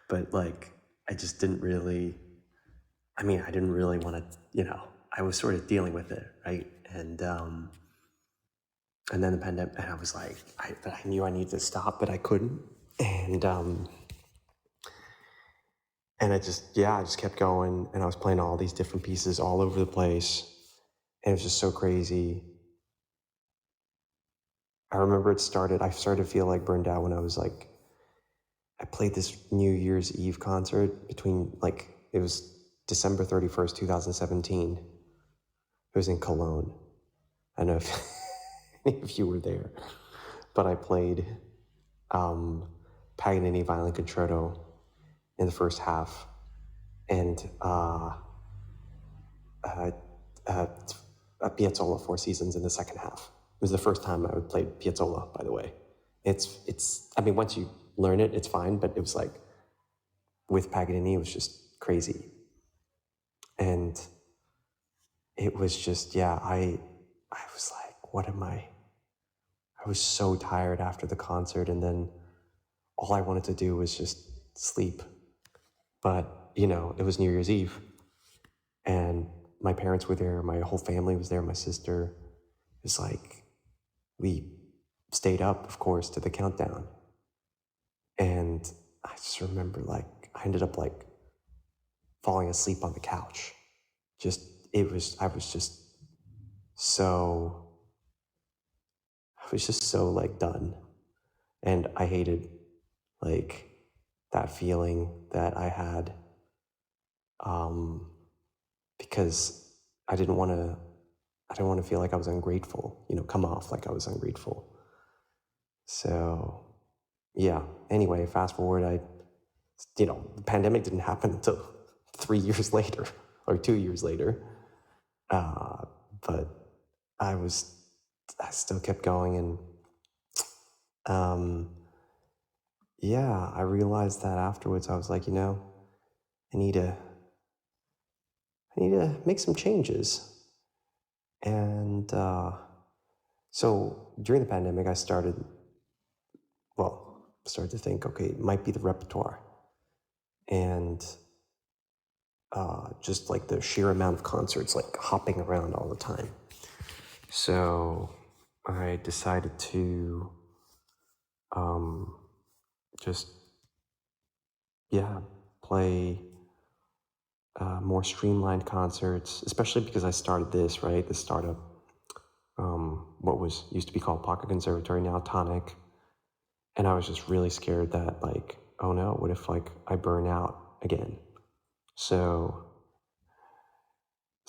but like, I just didn't really, I mean, I didn't really want to, I was sort of dealing with it, right? And then the pandemic, and I was like, but I knew I needed to stop, but I couldn't. And I just kept going, and I was playing all these different pieces all over the place, and it was just so crazy. I remember I started to feel like burned out when I played this New Year's Eve concert it was December 31st, 2017. It was in Cologne. I don't know if any of you were there, but I played Paganini Violin Concerto in the first half, and Piazzolla Four Seasons in the second half. It was the first time I would play Piazzolla, by the way. I mean, once you learn it, it's fine, but it was like, with Paganini, it was just crazy. And it was just, I was like, what am I was so tired after the concert, and then all I wanted to do was just sleep. But, it was New Year's Eve, and my parents were there, my whole family was there, my sister. It was like, we stayed up, of course, to the countdown. And I just remember, I ended up falling asleep on the couch. I was just so done. And I hated that feeling that I had, because I didn't want to feel like I was ungrateful, come off like I was ungrateful. So, yeah. Anyway, fast forward, the pandemic didn't happen until 3 years later, or 2 years later. But I still kept going, and, I realized that afterwards. I was like, I need to make some changes. And, so during the pandemic, I started to think, okay, it might be the repertoire, and just the sheer amount of concerts, hopping around all the time. So I decided to play more streamlined concerts, especially because I started this startup, what used to be called Pocket Conservatory, now Tonic. And I was just really scared that, oh no, what if I burn out again? So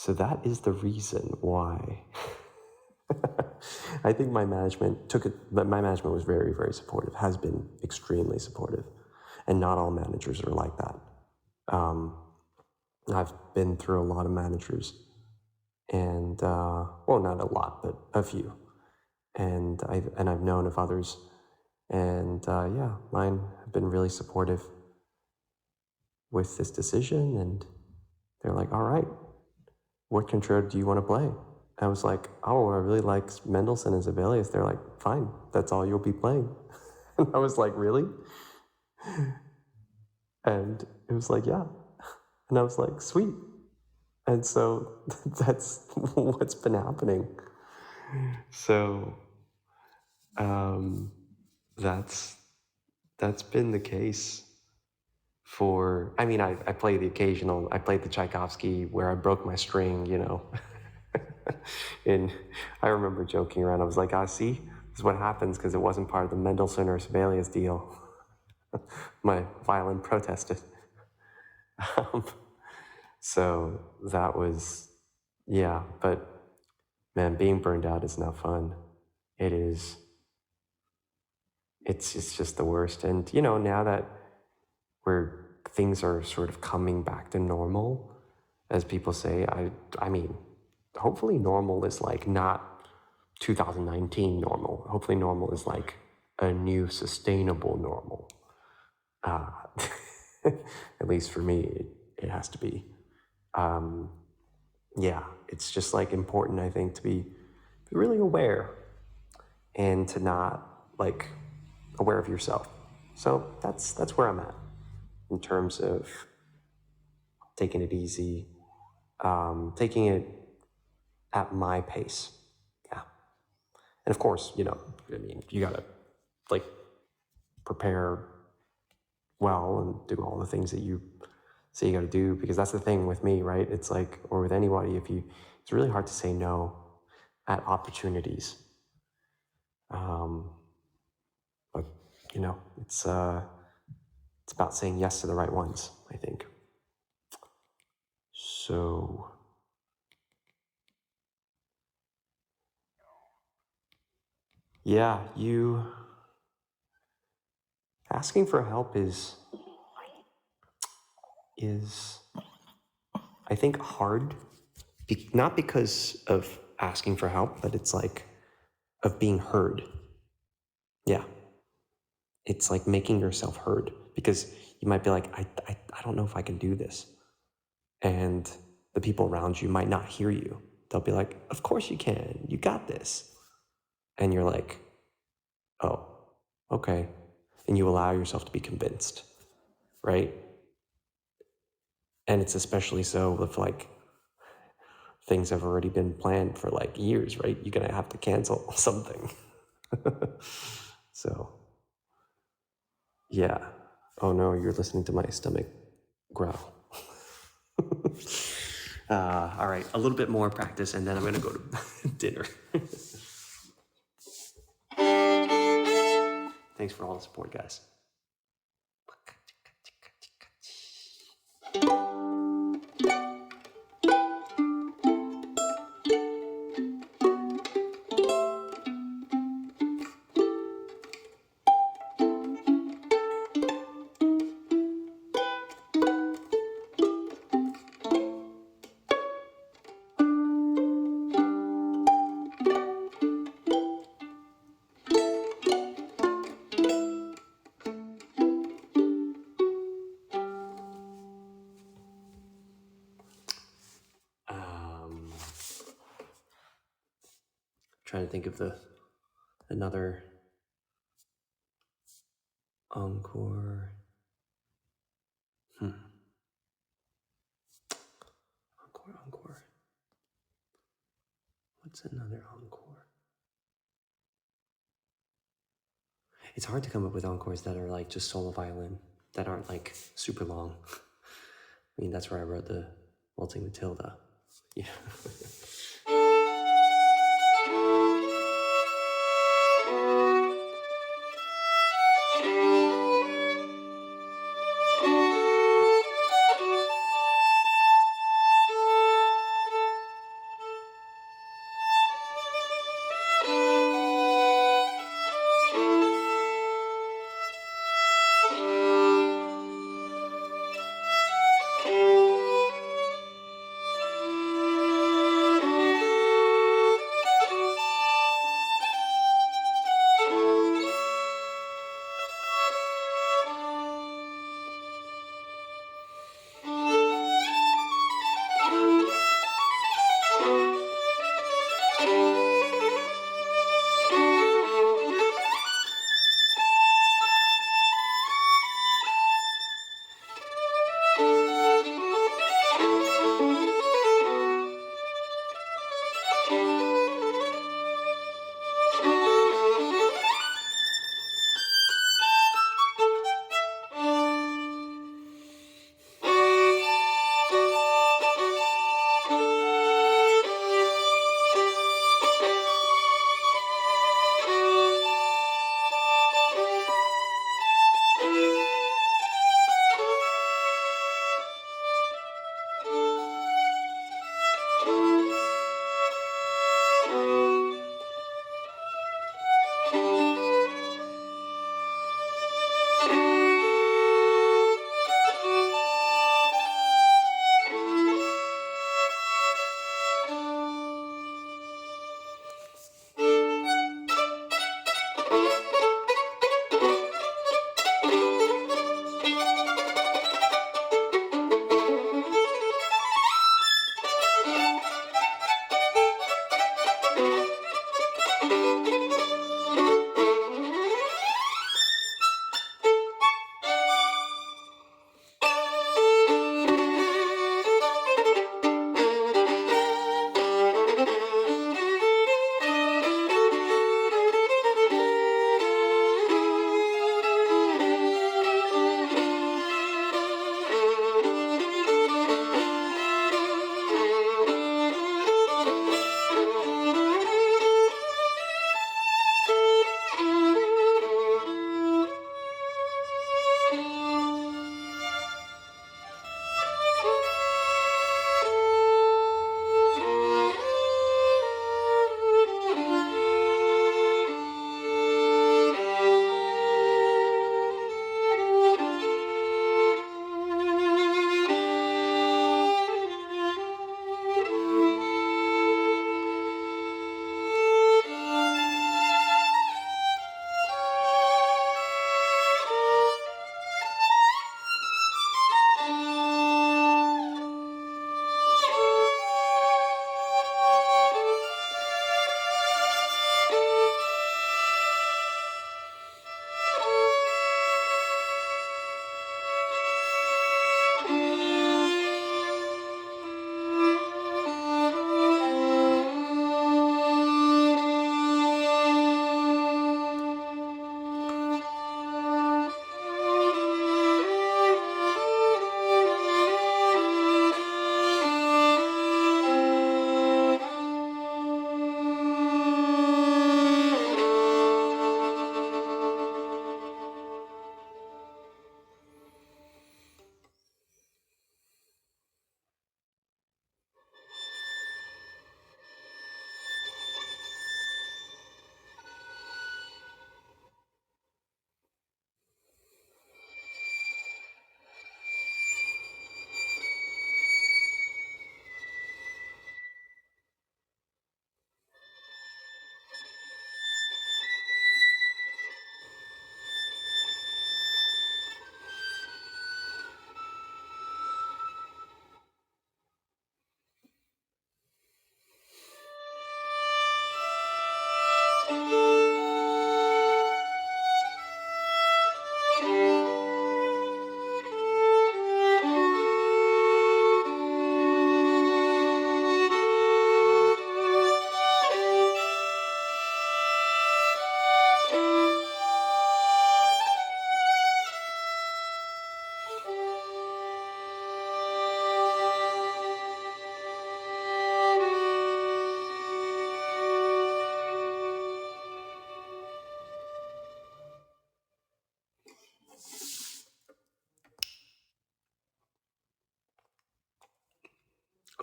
that is the reason why. I think my management my management was very, very supportive, has been extremely supportive. And not all managers are like that. I've been through a lot of managers, and, not a lot, but a few. And I've known of others. And, mine have been really supportive with this decision. And they're like, all right, what concerto do you want to play? I was like, oh, I really like Mendelssohn and Sibelius. They're like, fine, that's all you'll be playing. And I was like, really? And it was like, yeah. And I was like, sweet. And so that's what's been happening. So that's been the case for, I mean, I played the Tchaikovsky where I broke my string, And I remember joking around. I was like, see, this is what happens because it wasn't part of the Mendelssohn or Sibelius deal. My violin protested. So that was, but man, being burned out is not fun. It is. It's just the worst. And, now that things are sort of coming back to normal, as people say, I mean, hopefully normal is not 2019 normal. Hopefully normal is a new sustainable normal. At least for me, it has to be. It's just important, I think, to be really aware, and to not aware of yourself. So that's where I'm at. in terms of taking it easy, taking it at my pace. Yeah. And of course, you gotta like prepare well and do all the things that you say you gotta do, because that's the thing with me, right? It's like, or with anybody, it's really hard to say no at opportunities. But it's about saying yes to the right ones, I think. So yeah, asking for help is I think hard, not because of asking for help, but it's like of being heard. Yeah. It's like making yourself heard, because you might be like, I don't know if I can do this. And the people around you might not hear you. They'll be like, of course you can, you got this. And you're like, oh, okay. And you allow yourself to be convinced, right? And it's especially so if like things have already been planned for like years, right? You're gonna have to cancel something. So, yeah. Oh no, you're listening to my stomach growl. All right, a little bit more practice, and then I'm gonna go to dinner. Thanks for all the support, guys. Trying to think of another encore. Encore. What's another encore? It's hard to come up with encores that are like just solo violin, that aren't like super long. I mean, that's where I wrote the Waltzing Matilda. Yeah.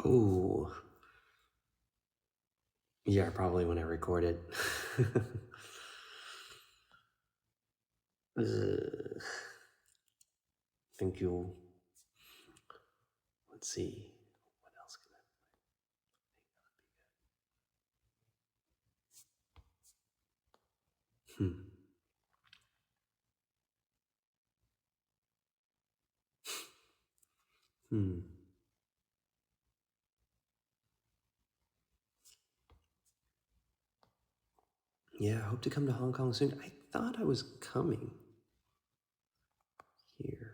Ooh. Yeah, probably when I record it. Thank you. Let's see. What else can I play? Yeah, I hope to come to Hong Kong soon. I thought I was coming here.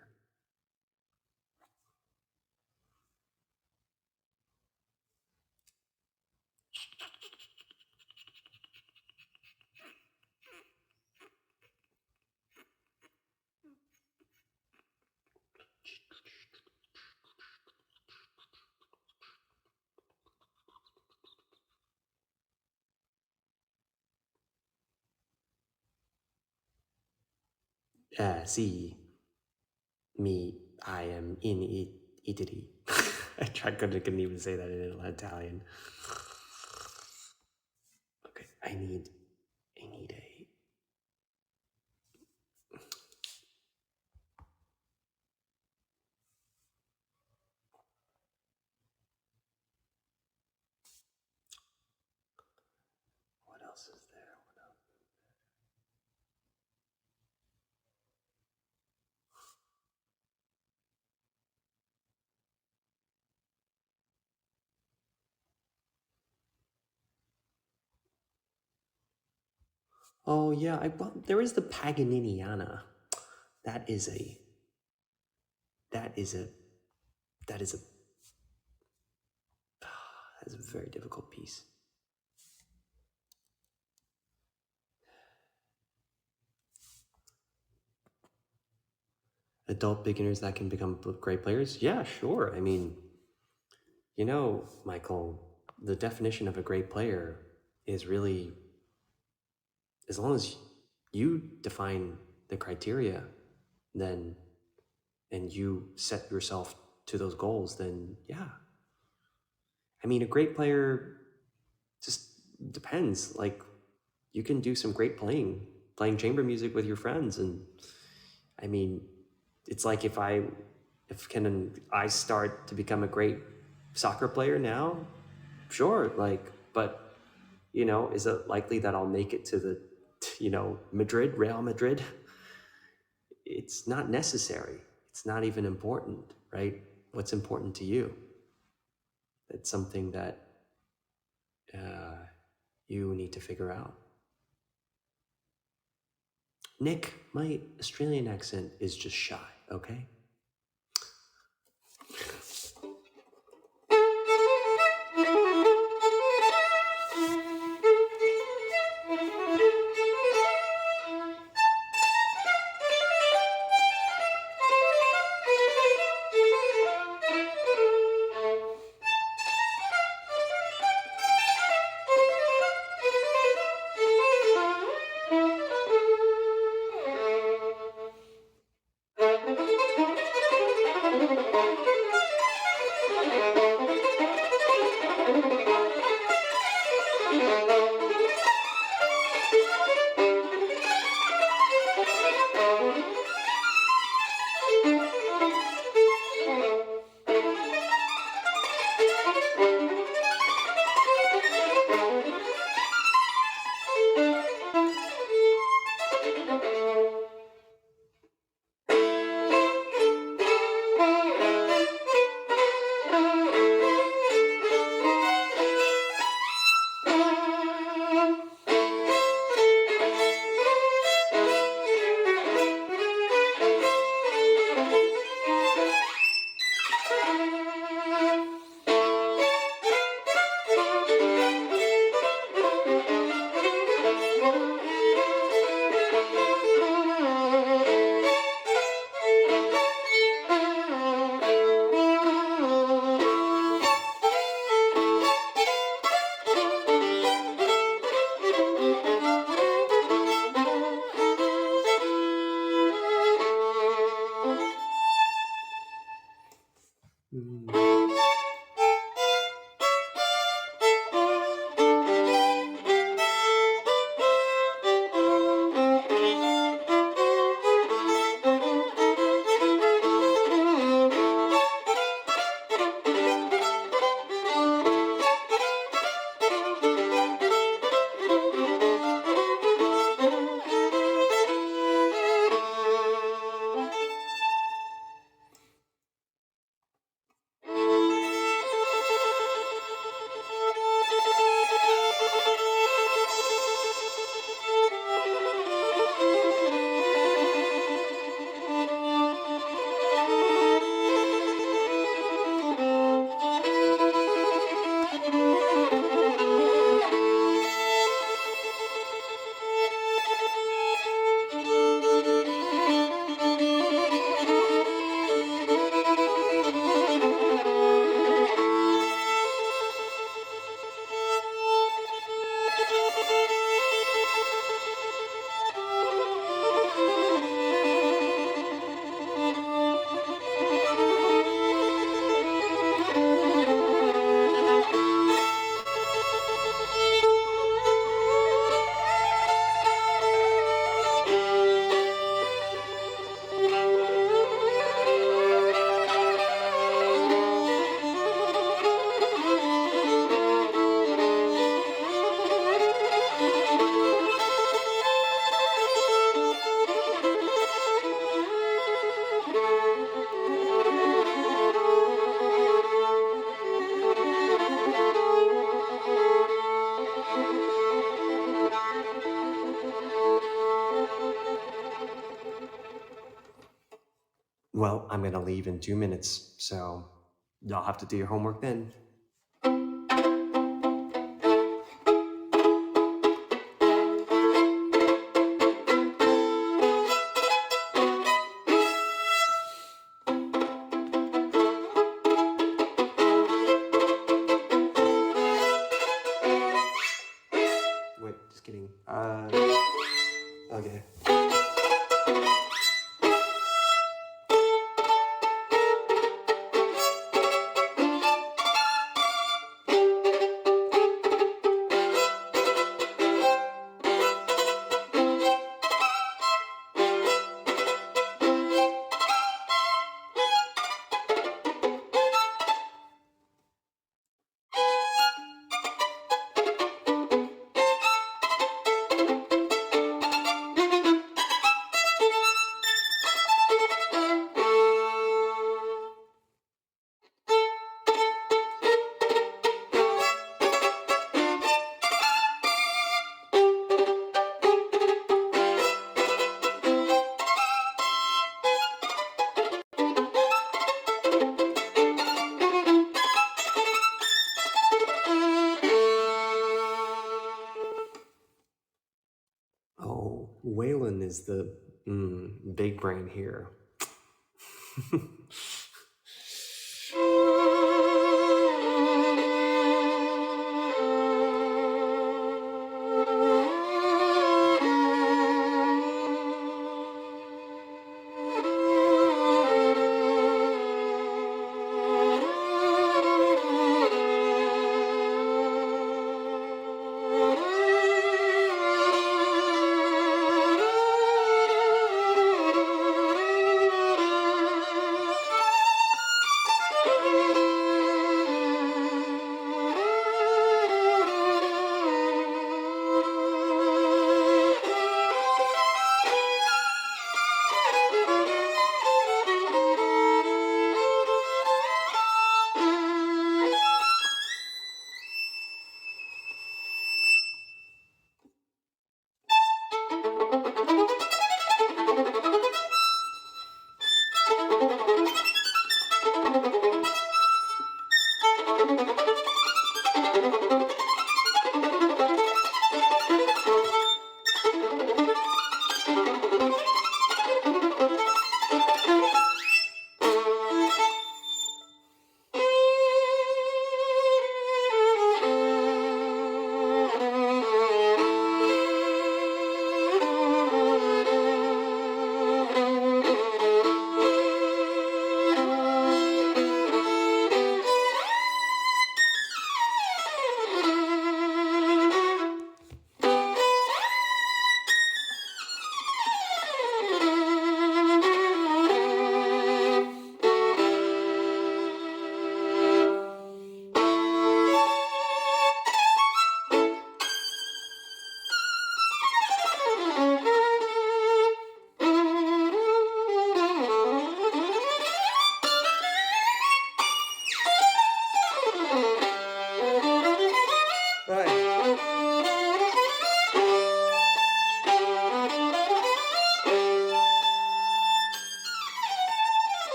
See, me, I am in Italy. couldn't even say that in Italian. Okay, I need a. What else is there? What else? Oh yeah, well, there is the Paganiniana. That is a. That is a. That is a. That is a very difficult piece. Adult beginners that can become great players? Yeah, sure. I mean, you know, Michael, the definition of a great player is really, as long as you define the criteria, then, and you set yourself to those goals, then yeah. I mean, a great player just depends. Like, you can do some great playing chamber music with your friends, and I mean, it's like if I start to become a great soccer player now, sure, like, but you know, is it likely that I'll make it to the, Real Madrid? It's not necessary. It's not even important, right? What's important to you? It's something that you need to figure out. Nick, my Australian accent is just shy, okay? I'm going to leave in 2 minutes, so y'all have to do your homework then. Wait, just kidding. Okay. Oh, Waylon is the big brain here.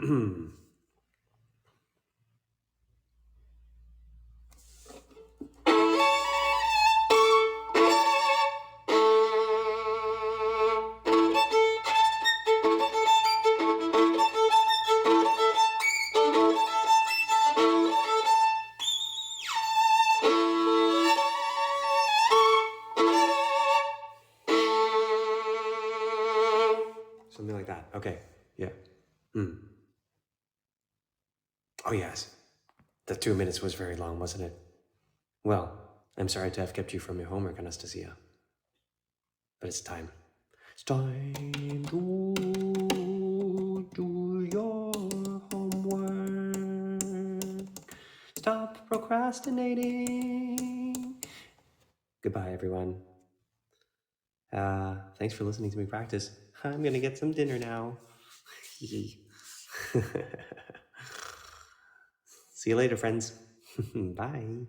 Something like that. Okay. Yeah. Oh, yes. The 2 minutes was very long, wasn't it? Well, I'm sorry to have kept you from your homework, Anastasia. But it's time. It's time to do your homework. Stop procrastinating. Goodbye, everyone. Thanks for listening to me practice. I'm gonna get some dinner now. See you later, friends. Bye.